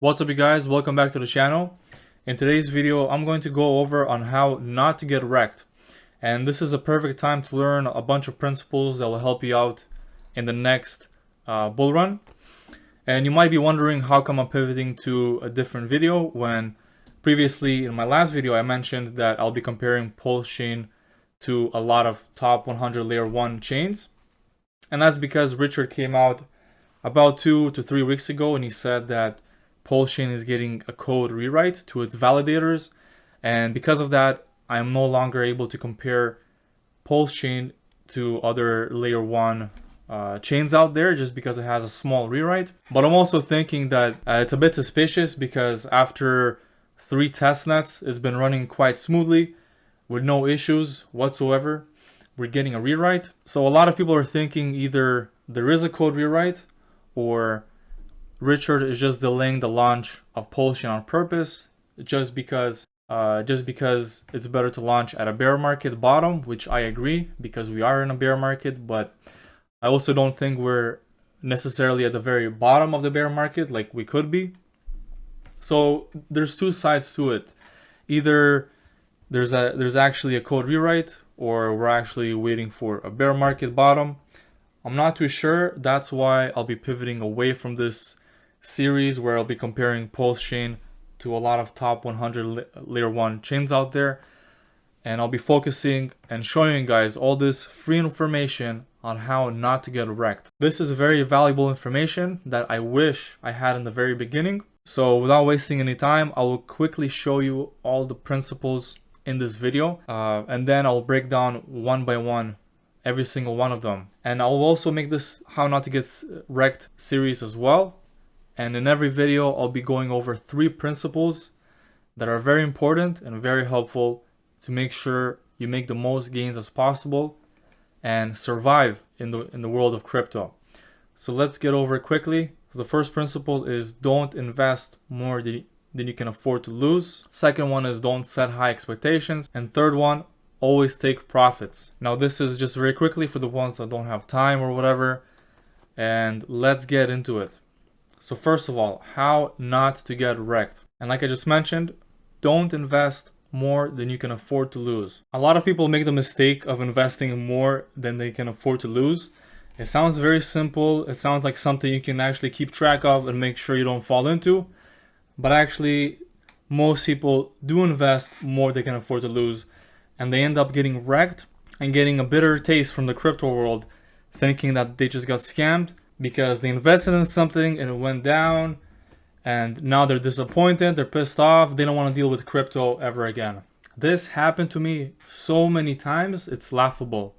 What's up you guys, welcome back to the channel. In today's video I'm going to go over on how not to get wrecked, and this is a perfect time to learn a bunch of principles that will help you out in the next bull run. And you might be wondering how come I'm pivoting to a different video when previously in my last video I mentioned that I'll be comparing Pulse chain to a lot of top 100 layer 1 chains. And that's because Richard came out about 2 to 3 weeks ago and he said that Pulse chain is getting a code rewrite to its validators, and because of that I am no longer able to compare Pulse chain to other layer 1 chains out there just because it has a small rewrite. But I'm also thinking that it's a bit suspicious because after 3 testnets it's been running quite smoothly with no issues whatsoever. We're getting a rewrite, so a lot of people are thinking either there is a code rewrite or Richard is just delaying the launch of Pulse chain on purpose just because it's better to launch at a bear market bottom, which I agree because we are in a bear market, but I also don't think we're necessarily at the very bottom of the bear market like we could be. So there's 2 sides to it. Either there's actually a code rewrite or we're actually waiting for a bear market bottom. I'm not too sure. That's why I'll be pivoting away from this series where I'll be comparing Pulse chain to a lot of top 100 layer 1 chains out there, and I'll be focusing and showing you guys all this free information on how not to get wrecked. This is very valuable information that I wish I had in the very beginning. So without wasting any time, I will quickly show you all the principles in this video, and then I'll break down one by one every single one of them. And I'll also make this how not to get wrecked series as well. And in every video, I'll be going over 3 principles that are very important and very helpful to make sure you make the most gains as possible and survive in the world of crypto. So let's get over it quickly. The first principle is don't invest more than you can afford to lose. Second one is don't set high expectations. And third one, always take profits. Now this is just very quickly for the ones that don't have time or whatever. And let's get into it. So first of all, how not to get wrecked. And like I just mentioned, don't invest more than you can afford to lose. A lot of people make the mistake of investing more than they can afford to lose. It sounds very simple. It sounds like something you can actually keep track of and make sure you don't fall into. But actually, most people do invest more than they can afford to lose. And they end up getting wrecked and getting a bitter taste from the crypto world, thinking that they just got scammed because they invested in something and it went down, and now they're disappointed, they're pissed off, they don't want to deal with crypto ever again. This happened to me so many times, it's laughable.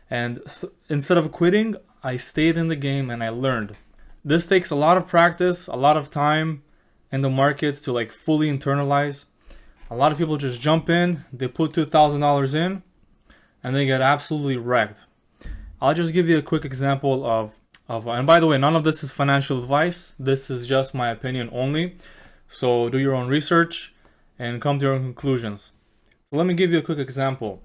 And instead of quitting, I stayed in the game and I learned. This takes a lot of practice, a lot of time in the market to like fully internalize. A lot of people just jump in, they put $2,000 in, and they get absolutely wrecked. I'll just give you a quick example of and by the way, none of this is financial advice. This is just my opinion only. So do your own research and come to your own conclusions. So let me give you a quick example.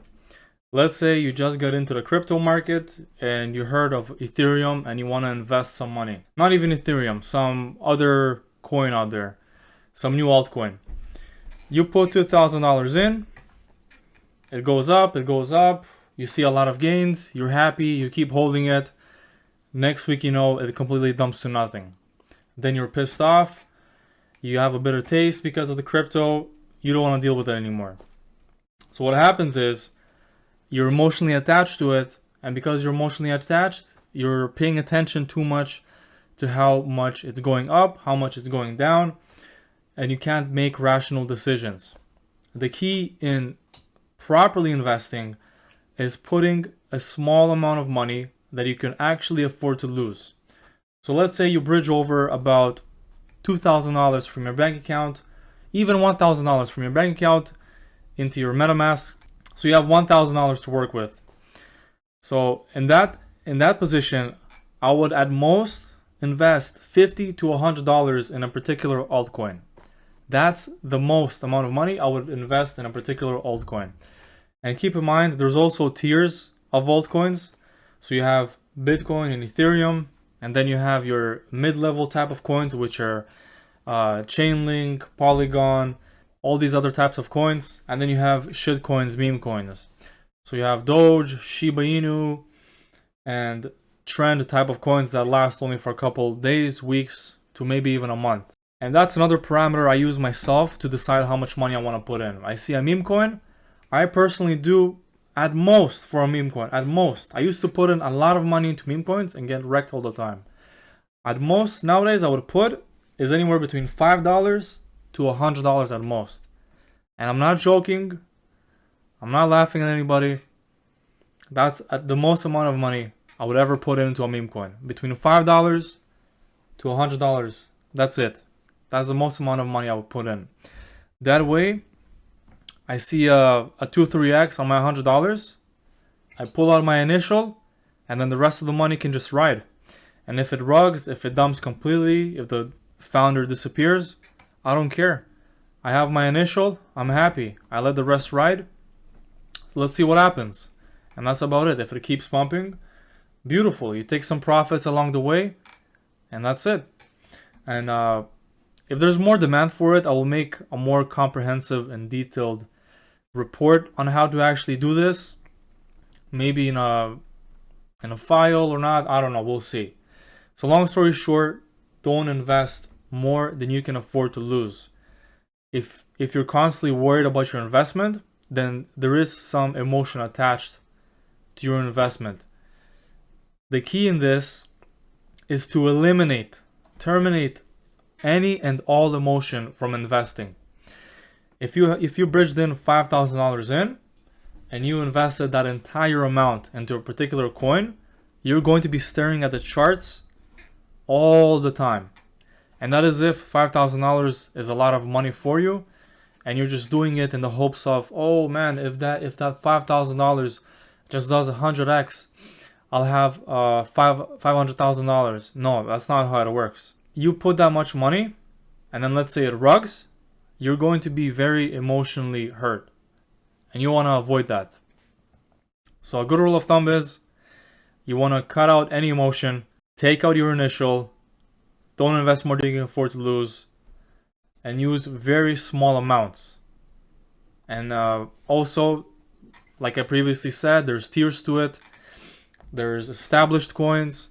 Let's say you just got into the crypto market and you heard of Ethereum and you want to invest some money. Not even Ethereum, some other coin out there, some new altcoin. You put $2,000 in, it goes up, you see a lot of gains, you're happy, you keep holding it. Next week, it completely dumps to nothing. Then you're pissed off, you have a bitter taste because of the crypto, you don't want to deal with it anymore. So what happens is, you're emotionally attached to it, and because you're emotionally attached, you're paying attention too much to how much it's going up, how much it's going down, and you can't make rational decisions. The key in properly investing is putting a small amount of money that you can actually afford to lose. So let's say you bridge over about $2,000 from your bank account, even $1,000 from your bank account into your MetaMask. So you have $1,000 to work with. So in that position, I would at most invest $50 to $100 in a particular altcoin. That's the most amount of money I would invest in a particular altcoin. And keep in mind, there's also tiers of altcoins. So you have Bitcoin and Ethereum, and then you have your mid-level type of coins, which are Chainlink, Polygon, all these other types of coins. And then you have shit coins, meme coins. So you have Doge, Shiba Inu, and trend type of coins that last only for a couple days, weeks, to maybe even a month. And that's another parameter I use myself to decide how much money I want to put in. I see a meme coin, I personally do at most for a meme coin, at most. I used to put in a lot of money into meme coins and get wrecked all the time. At most, nowadays I would put is anywhere between $5 to $100 at most. And I'm not joking, I'm not laughing at anybody. That's the most amount of money I would ever put into a meme coin. Between $5 to $100. That's it. That's the most amount of money I would put in. That way, I see a 2-3x on my $100. I pull out my initial, and then the rest of the money can just ride. And if it rugs, if it dumps completely, if the founder disappears, I don't care. I have my initial, I'm happy. I let the rest ride. Let's see what happens. And that's about it. If it keeps pumping, beautiful. You take some profits along the way, and that's it. And if there's more demand for it, I will make a more comprehensive and detailed report on how to actually do this. Maybe in a file or not, I don't know, we'll see. So long story short, don't invest more than you can afford to lose. If you're constantly worried about your investment, then there is some emotion attached to your investment. The key in this is to terminate any and all emotion from investing. If you bridged in $5,000 in and you invested that entire amount into a particular coin, you're going to be staring at the charts all the time. And that is if $5,000 is a lot of money for you, and you're just doing it in the hopes of, oh man, if that $5,000 just does 100x, I'll have $500,000. No, that's not how it works. You put that much money, and then let's say it rugs, you're going to be very emotionally hurt, and you want to avoid that. So a good rule of thumb is you want to cut out any emotion, take out your initial, don't invest more than you can afford to lose, and use very small amounts. And also, like I previously said, there's tiers to it. There's established coins,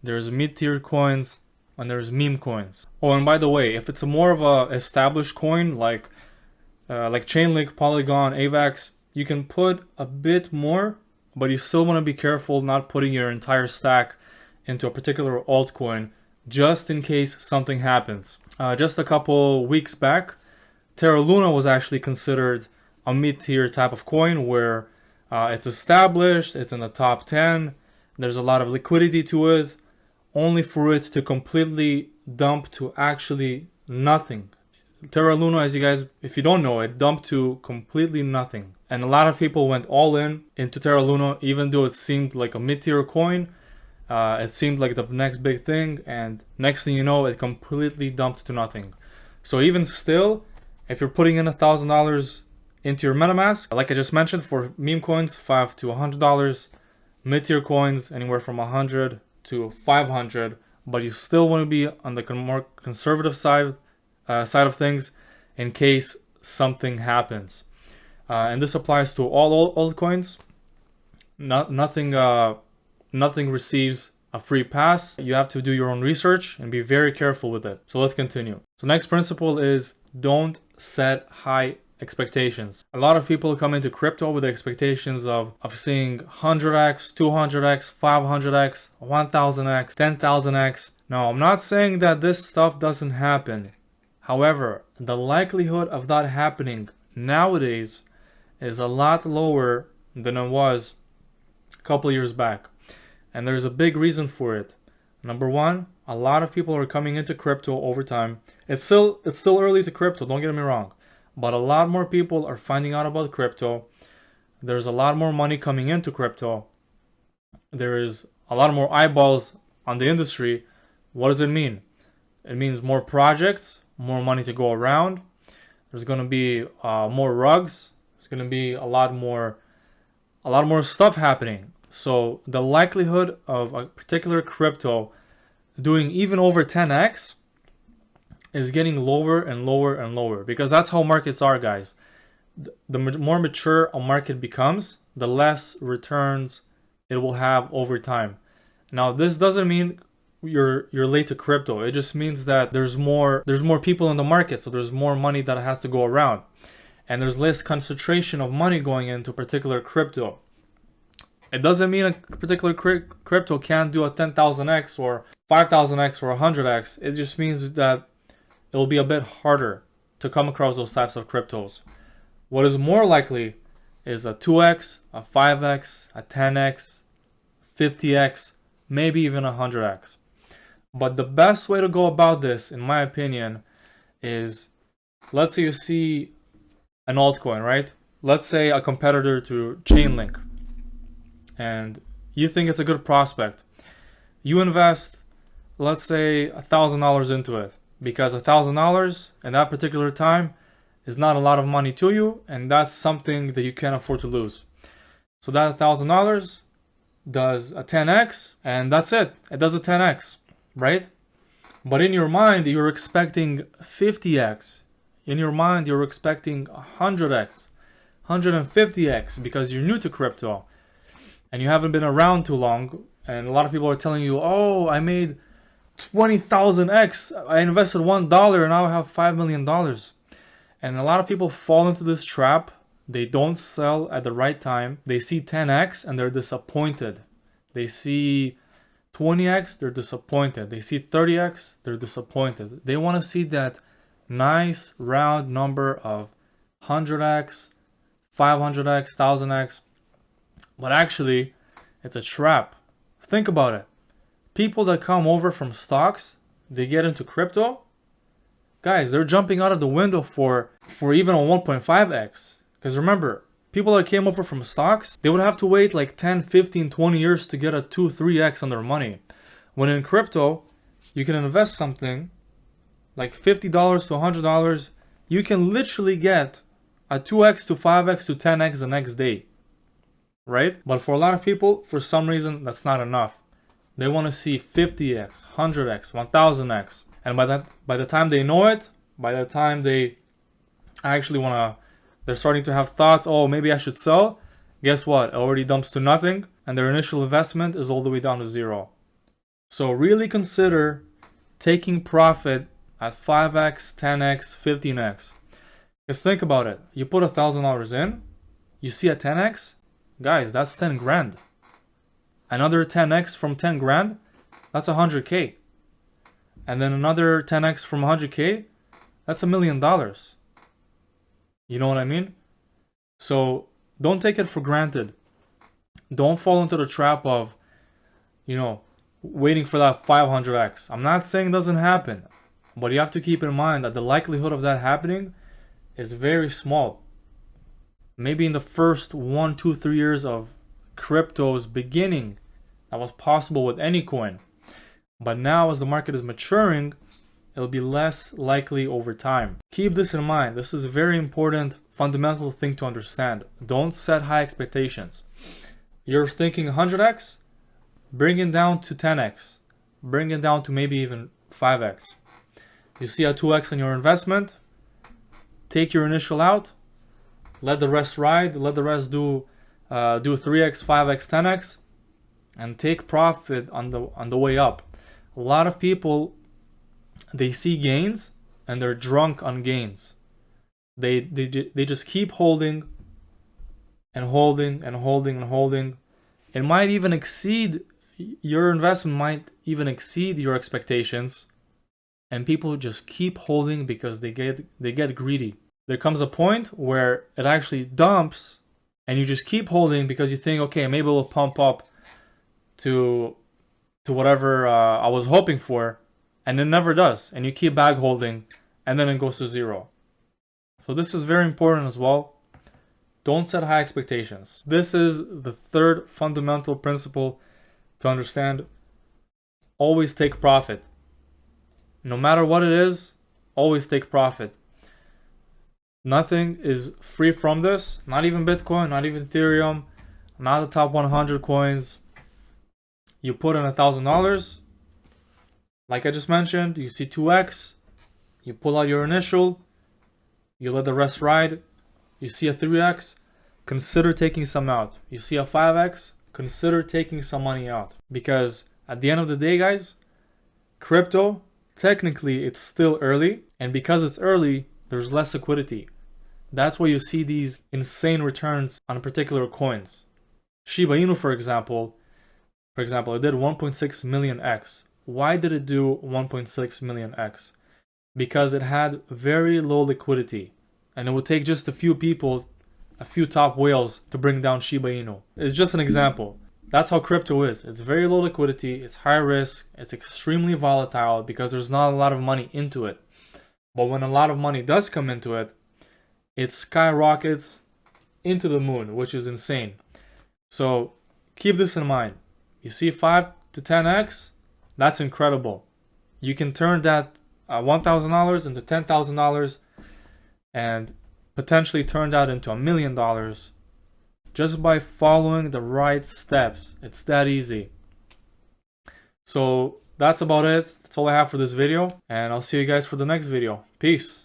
there's mid-tier coins, and there's meme coins. Oh, and by the way, if it's a more of a established coin like Chainlink, Polygon, AVAX, you can put a bit more, but you still want to be careful not putting your entire stack into a particular altcoin, just in case something happens. Just a couple weeks back, Terra Luna was actually considered a mid-tier type of coin where it's established, it's in the top 10, there's a lot of liquidity to it, only for it to completely dump to actually nothing. Terra Luna, as you guys, if you don't know, it dumped to completely nothing. And a lot of people went all in into Terra Luna, even though it seemed like a mid-tier coin. It seemed like the next big thing, and next thing you know, it completely dumped to nothing. So even still, if you're putting in $1,000 into your MetaMask, like I just mentioned, for meme coins, $5 to $100, mid-tier coins anywhere from $100 to $500, but you still want to be on the more conservative side of things in case something happens. And this applies to all altcoins. Nothing receives a free pass. You have to do your own research and be very careful with it. So let's continue. So next principle is don't set high expectations. A lot of people come into crypto with the expectations of seeing 100x, 200x, 500x, 1000x, 10,000x. Now, I'm not saying that this stuff doesn't happen. However, the likelihood of that happening nowadays is a lot lower than it was a couple years back. And there's a big reason for it. Number one, a lot of people are coming into crypto over time. It's still early to crypto, don't get me wrong. But a lot more people are finding out about crypto. There's a lot more money coming into crypto. There is a lot more eyeballs on the industry. What does it mean? It means more projects, more money to go around. There's going to be more rugs. There's going to be a lot more stuff happening. So the likelihood of a particular crypto doing even over 10x is getting lower and lower and lower, because that's how markets are, guys. The more mature a market becomes, the less returns it will have over time. Now, this doesn't mean you're late to crypto. It just means that there's more people in the market, so there's more money that has to go around, and there's less concentration of money going into particular crypto. It doesn't mean a particular crypto can't do a 10,000x or 5,000x or 100x. It just means that it will be a bit harder to come across those types of cryptos. What is more likely is a 2x, a 5x, a 10x, 50x, maybe even 100x. But the best way to go about this, in my opinion, is, let's say you see an altcoin, right? Let's say a competitor to Chainlink, and you think it's a good prospect. You invest, let's say, $1,000 into it, because $1,000 in that particular time is not a lot of money to you, and that's something that you can't afford to lose. So that $1,000 does a 10x, and that's it. It does a 10x, right? But in your mind, you're expecting 50x. In your mind, you're expecting 100x, 150x, because you're new to crypto and you haven't been around too long. And a lot of people are telling you, oh, I made 20,000x. I invested $1 and now I have $5 million. And a lot of people fall into this trap. They don't sell at the right time. They see 10x and they're disappointed. They see 20x, they're disappointed. They see 30x, they're disappointed. They want to see that nice round number of 100x, 500x, 1000x. But actually, it's a trap. Think about it. People that come over from stocks, they get into crypto. Guys, they're jumping out of the window for even a 1.5x. Because remember, people that came over from stocks, they would have to wait like 10, 15, 20 years to get a 2, 3x on their money. When in crypto, you can invest something like $50 to $100. You can literally get a 2x to 5x to 10x the next day. Right? But for a lot of people, for some reason, that's not enough. They want to see 50x, 100x, 1000x. And by the time they know it, by the time they actually they're starting to have thoughts, oh, maybe I should sell. Guess what? It already dumps to nothing, and their initial investment is all the way down to zero. So really consider taking profit at 5x, 10x, 15x. Just think about it. You put $1,000 in, you see a 10x, guys, that's 10 grand. Another 10x from 10 grand, that's 100K. And then another 10x from 100K, that's $1 million. You know what I mean? So don't take it for granted. Don't fall into the trap of, waiting for that 500x. I'm not saying it doesn't happen, but you have to keep in mind that the likelihood of that happening is very small. Maybe in the first 1, 2, 3 years of crypto's beginning, that was possible with any coin. But now, as the market is maturing, it'll be less likely over time. Keep this in mind. This is a very important, fundamental thing to understand. Don't set high expectations. You're thinking 100x, bring it down to 10x. Bring it down to maybe even 5x. You see a 2x on your investment, take your initial out, let the rest ride, let the rest do 3x, 5x, 10x, and take profit on the way up. A lot of people, they see gains and they're drunk on gains. They just keep holding and holding and holding and holding. It might even exceed your investment, might even exceed your expectations, and people just keep holding because they get greedy. There comes a point where it actually dumps, and you just keep holding because you think, okay, maybe it will pump up to whatever I was hoping for, and it never does, and you keep bag holding, and then it goes to zero. So this is very important as well. Don't set high expectations. This is the third fundamental principle to understand. Always take profit. No matter what it is, always take profit. Nothing is free from this. Not even Bitcoin, not even Ethereum, not the top 100 coins. You put in $1,000. Like I just mentioned, you see 2x. You pull out your initial, you let the rest ride. You see a 3x, consider taking some out. You see a 5x, consider taking some money out. Because at the end of the day, guys, crypto, technically it's still early, and because it's early, there's less liquidity. That's why you see these insane returns on particular coins. Shiba Inu, for example, it did 1.6 million X. Why did it do 1.6 million X? Because it had very low liquidity, and it would take just a few people, a few top whales, to bring down Shiba Inu. It's just an example. That's how crypto is. It's very low liquidity, it's high risk, it's extremely volatile because there's not a lot of money into it. But when a lot of money does come into it, it skyrockets into the moon, which is insane. So keep this in mind. You see 5 to 10x, that's incredible. You can turn that $1,000 into $10,000 and potentially turn that into $1 million just by following the right steps. It's that easy. So that's about it. That's all I have for this video, and I'll see you guys for the next video. Peace.